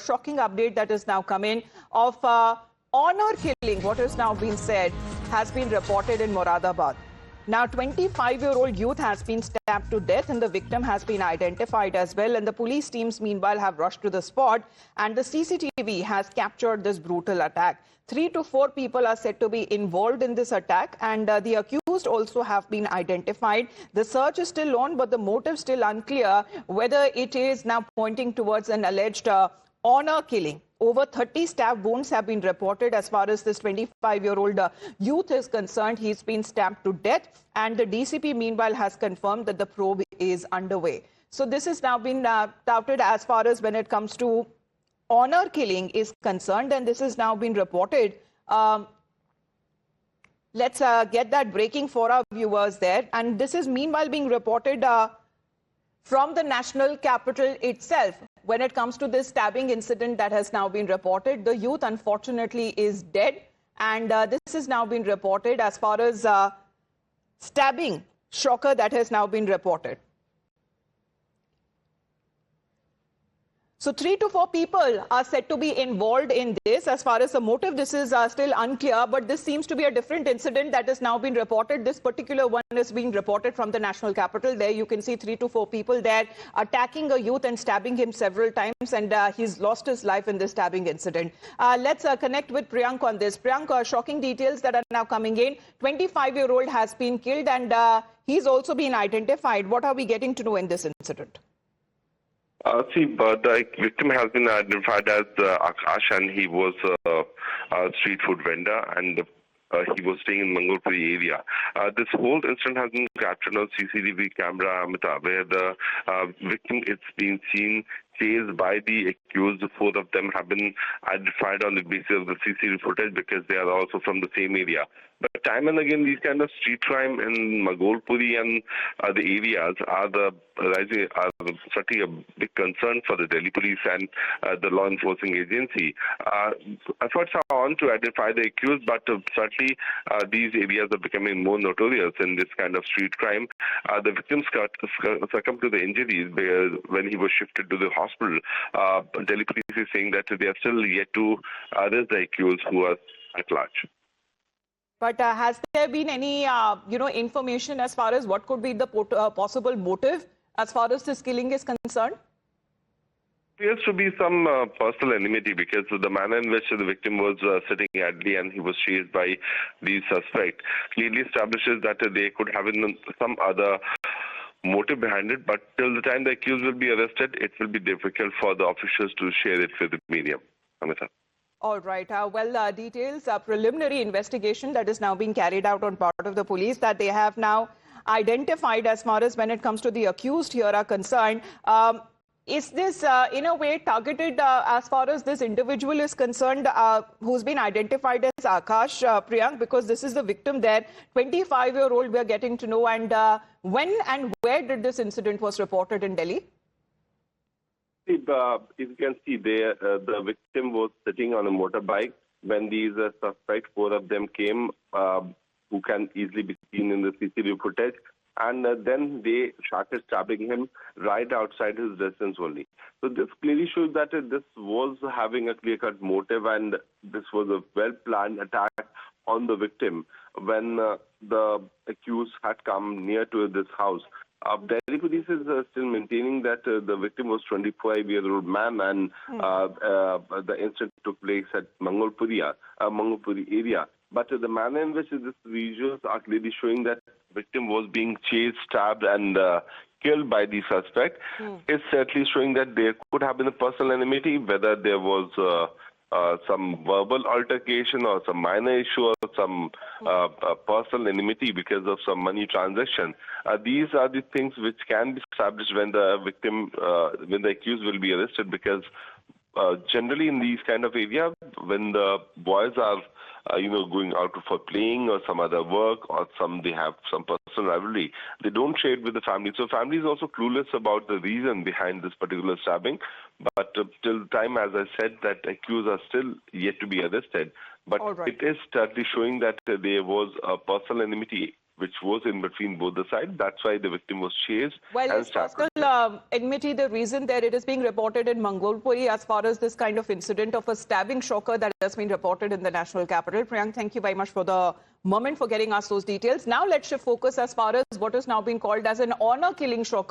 shocking update that is now coming of honor killing, what is now being said, has been reported in Moradabad. Now, 25-year-old youth has been stabbed to death and the victim has been identified as well. And the police teams, meanwhile, have rushed to the spot and the CCTV has captured this brutal attack. 3 to 4 people are said to be involved in this attack and the accused also have been identified. The search is still on, but the motive still unclear whether it is now pointing towards an alleged honor killing. Over 30 stab wounds have been reported as far as this 25-year-old youth is concerned. He's been stabbed to death and the DCP meanwhile has confirmed that the probe is underway. So this has now been touted as far as when it comes to honor killing is concerned, and this has now been reported. Let's get that breaking for our viewers there. And this is meanwhile being reported from the national capital itself. When it comes to this stabbing incident that has now been reported, the youth unfortunately is dead. And this has now been reported as far as stabbing shocker that has now been reported. So 3 to 4 people are said to be involved in this. As far as the motive, this is still unclear, but this seems to be a different incident that has now been reported. This particular one is being reported from the national capital. There you can see 3 to 4 people there attacking a youth and stabbing him several times, and he's lost his life in this stabbing incident. Let's connect with Priyank on this. Priyank, shocking details that are now coming in. 25-year-old has been killed and he's also been identified. What are we getting to know in this incident? The victim has been identified as Akash, and he was a street food vendor, and he was staying in Mangalpuri area. This whole incident has been captured on CCTV camera, Amita, where the victim is being seen chased by the accused. 4 of them have been identified on the basis of the CCTV footage because they are also from the same area. But time and again, these kind of street crime in Mangalpuri and the areas are certainly a big concern for the Delhi police and the law enforcing agency. Efforts are on to identify the accused, but certainly these areas are becoming more notorious in this kind of street crime. The victim succumbed to the injuries when he was shifted to the hospital. Delhi police is saying that they are still yet to arrest the accused who are at large. But has there been any, information as far as what could be the possible motive as far as this killing is concerned? Appears to be some personal enmity because the manner in which the victim was sitting idly and he was chased by the suspect clearly establishes that they could have some other motive behind it. But till the time the accused will be arrested, it will be difficult for the officials to share it with the media. Amita. All right. Details, preliminary investigation that is now being carried out on part of the police that they have now identified as far as when it comes to the accused here are concerned. Is this in a way targeted as far as this individual is concerned who's been identified as Akash, Priyank, because this is the victim there, 25-year-old we are getting to know, and when and where did this incident was reported in Delhi? If you can see there, the victim was sitting on a motorbike when these suspects, 4 of them came, who can easily be seen in the CCTV footage, and then they started stabbing him right outside his residence only. So this clearly shows that this was having a clear-cut motive, and this was a well-planned attack on the victim when the accused had come near to this house. Delhi police is still maintaining that the victim was 25-year-old man, and the incident took place at Mangalpuri area. But the manner in which these visuals are clearly showing that the victim was being chased, stabbed, and killed by the suspect is certainly showing that there could have been a personal enmity, whether there was some verbal altercation or some minor issue or some personal enmity because of some money transaction. These are the things which can be established when the victim, when the accused will be arrested, because generally in these kind of areas, when the boys are going out for playing or some other work, or they have some personal rivalry, they don't share it with the family. So family is also clueless about the reason behind this particular stabbing. But till the time, as I said, that accused are still yet to be arrested. But it is certainly showing that there was a personal enmity which was in between both the sides. That's why the victim was chased Well, and is shackled. enmity the reason that it is being reported in Mangolpuri as far as this kind of incident of a stabbing shocker that has been reported in the national capital? Priyank, thank you very much for the moment for getting us those details. Now let's shift focus as far as what is now being called as an honor killing shocker.